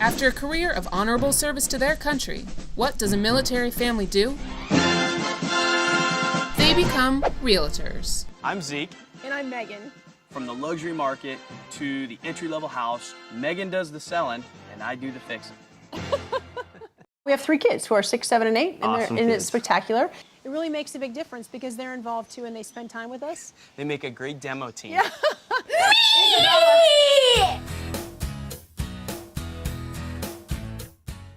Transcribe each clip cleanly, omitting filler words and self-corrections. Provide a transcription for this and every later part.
After a career of honorable service to their country, what does a military family do? They become realtors. I'm Zeke. And I'm Megan. From the luxury market to the entry-level house, Megan does the selling, and I do the fixing. We have 3 kids who are 6, 7, and 8, Awesome and kids. it's spectacular. It really makes a big difference because they're involved too and they spend time with us. They make a great demo team. Yeah.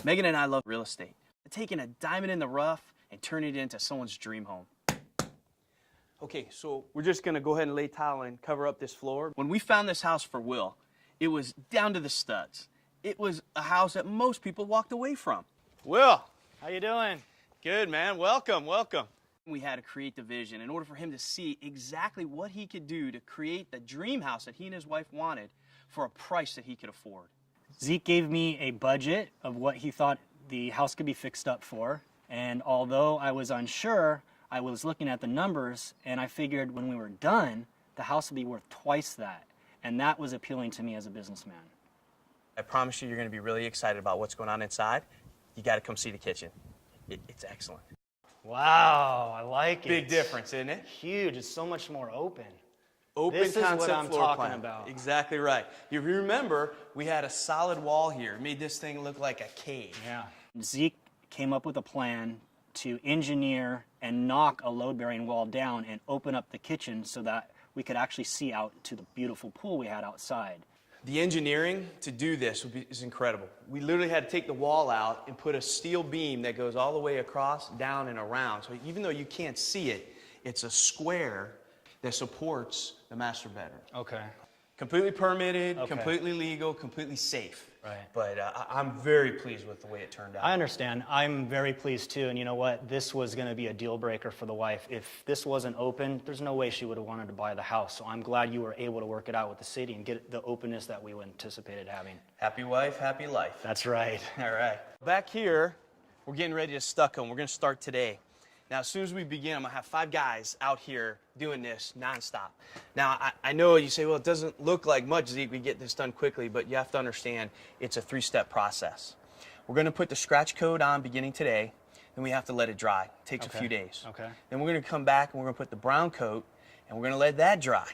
Megan and I love real estate. Taking a diamond in the rough and turning it into someone's dream home. Okay, so we're just gonna go ahead and lay tile and cover up this floor. When we found this house for Will, it was down to the studs. It was a house that most people walked away from. Will, how you doing? Good, man. Welcome, welcome. We had to create the vision in order for him to see exactly what he could do to create the dream house that he and his wife wanted for a price that he could afford. Zeke gave me a budget of what he thought the house could be fixed up for, and although I was unsure, I was looking at the numbers and I figured when we were done, the house would be worth twice that, and that was appealing to me as a businessman. I promise you, you're going to be really excited about what's going on inside. You got to come see the kitchen. It's excellent. Wow, I like it. Big difference, isn't it? Huge. It's so much more open. Open This is what concept I'm floor talking plan. about. Exactly right. You remember, we had a solid wall here. It made this thing look like a cave. Yeah. Zeke came up with a plan to engineer and knock a load-bearing wall down and open up the kitchen so that we could actually see out to the beautiful pool we had outside. The engineering to do this is incredible. We literally had to take the wall out and put a steel beam that goes all the way across, down, and around. So even though you can't see it, it's a square that supports the master bedroom. Okay. Completely permitted, Okay. completely legal, completely safe. Right. But I'm very pleased with the way it turned out. I understand. I'm very pleased too, and you know what? This was going to be a deal breaker for the wife. If this wasn't open, there's no way she would have wanted to buy the house. So I'm glad you were able to work it out with the city and get the openness that we anticipated having. Happy wife, happy life. That's right. All right. Back here, we're getting ready to stucco, and we're going to start today. Now, as soon as we begin, I'm going to have 5 guys out here doing this nonstop. Now, I know you say, well, it doesn't look like much, Zeke, we get this done quickly, but you have to understand it's a 3-step process. We're going to put the scratch coat on beginning today, then we have to let it dry. It takes a few days. Okay. Then we're going to come back and we're going to put the brown coat, and we're going to let that dry.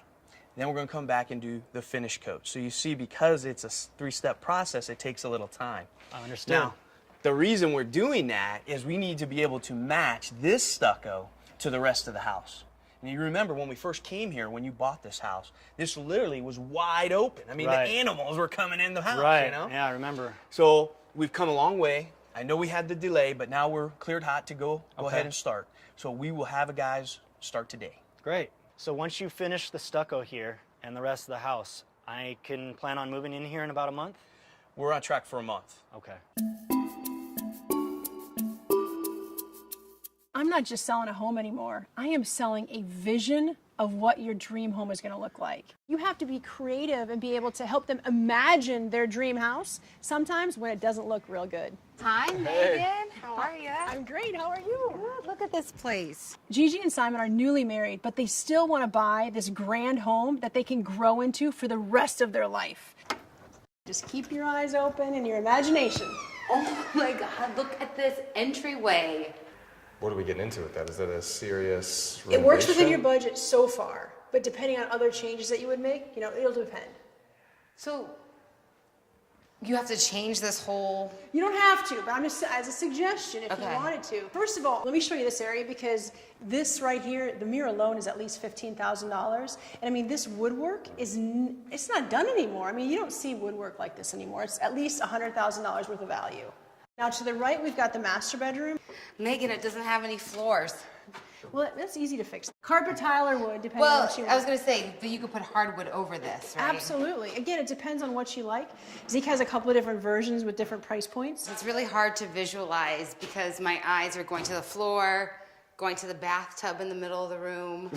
Then we're going to come back and do the finish coat. So you see, because it's a 3-step process, it takes a little time. I understand. Now, the reason we're doing that is we need to be able to match this stucco to the rest of the house. And you remember when we first came here, when you bought this house, this literally was wide open. I mean, Right. the animals were coming in the house, Right. you know? Yeah, I remember. So we've come a long way. I know we had the delay, but now we're cleared hot to go ahead and start. So we will have a guys start today. Great. So once you finish the stucco here and the rest of the house, I can plan on moving in here in about a month? We're on track for a month. Okay. I'm not just selling a home anymore. I am selling a vision of what your dream home is going to look like. You have to be creative and be able to help them imagine their dream house, sometimes when it doesn't look real good. Hi, Megan. How are you? I'm great. How are you? Good. Look at this place. Gigi and Simon are newly married, but they still want to buy this grand home that they can grow into for the rest of their life. Just keep your eyes open and your imagination. Oh my God, look at this entryway. What are we getting into with that? Is that a serious It works within renovation? your budget so far, but depending on other changes that you would make, you know, it'll depend. So you have to change this whole... You don't have to, but I'm just as a suggestion if you Okay. wanted to. First of all, let me show you this area because this right here, the mirror alone is at least $15,000. And I mean, this woodwork it's not done anymore. I mean, you don't see woodwork like this anymore. It's at least $100,000 worth of value. Now to the right, we've got the master bedroom. Megan, it doesn't have any floors. Well, that's easy to fix. Carpet, tile, or wood, depending on Well, what you want. I was going to say, but you could put hardwood over this, right? Absolutely. Again, it depends on what you like. Zeke has a couple of different versions with different price points. It's really hard to visualize because my eyes are going to the floor, going to the bathtub in the middle of the room.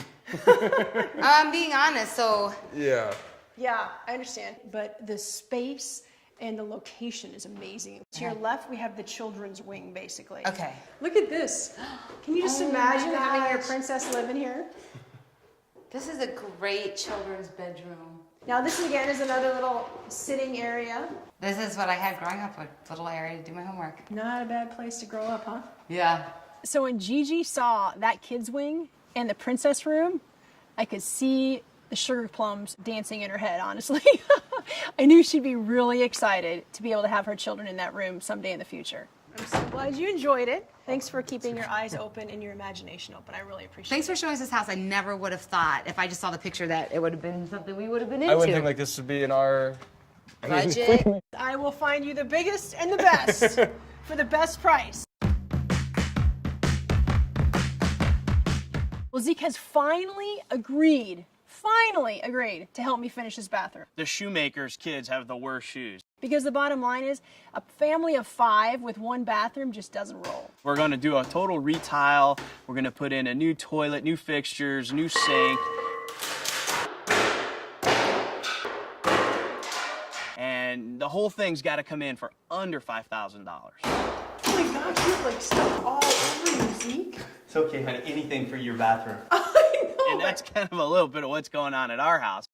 I'm being honest, so... Yeah. Yeah, I understand. But the space and the location is amazing. To your left, we have the children's wing, basically. Okay. Look at this. Can you just imagine having your princess live in here? This is a great children's bedroom. Now this again is another little sitting area. This is what I had growing up, a little area to do my homework. Not a bad place to grow up, huh? Yeah. So when Gigi saw that kid's wing and the princess room, I could see the sugar plums dancing in her head, honestly. I knew she'd be really excited to be able to have her children in that room someday in the future. I'm so glad you enjoyed it. Thanks for keeping your eyes open and your imagination open. I really appreciate it. Thanks for showing us this house. I never would have thought, if I just saw the picture, that it would have been something we would have been into. I wouldn't think like this would be in our budget. I will find you the biggest and the best for the best price. Well, Zeke has finally agreed to help me finish his bathroom. The shoemaker's kids have the worst shoes. Because the bottom line is, a family of 5 with 1 bathroom just doesn't roll. We're going to do a total retile. We're going to put in a new toilet, new fixtures, new sink. And the whole thing's got to come in for under $5,000. Oh my gosh, you have like stuff all over you, Zeke. It's okay, honey. Anything for your bathroom. I know. And that's kind of a little bit of what's going on at our house.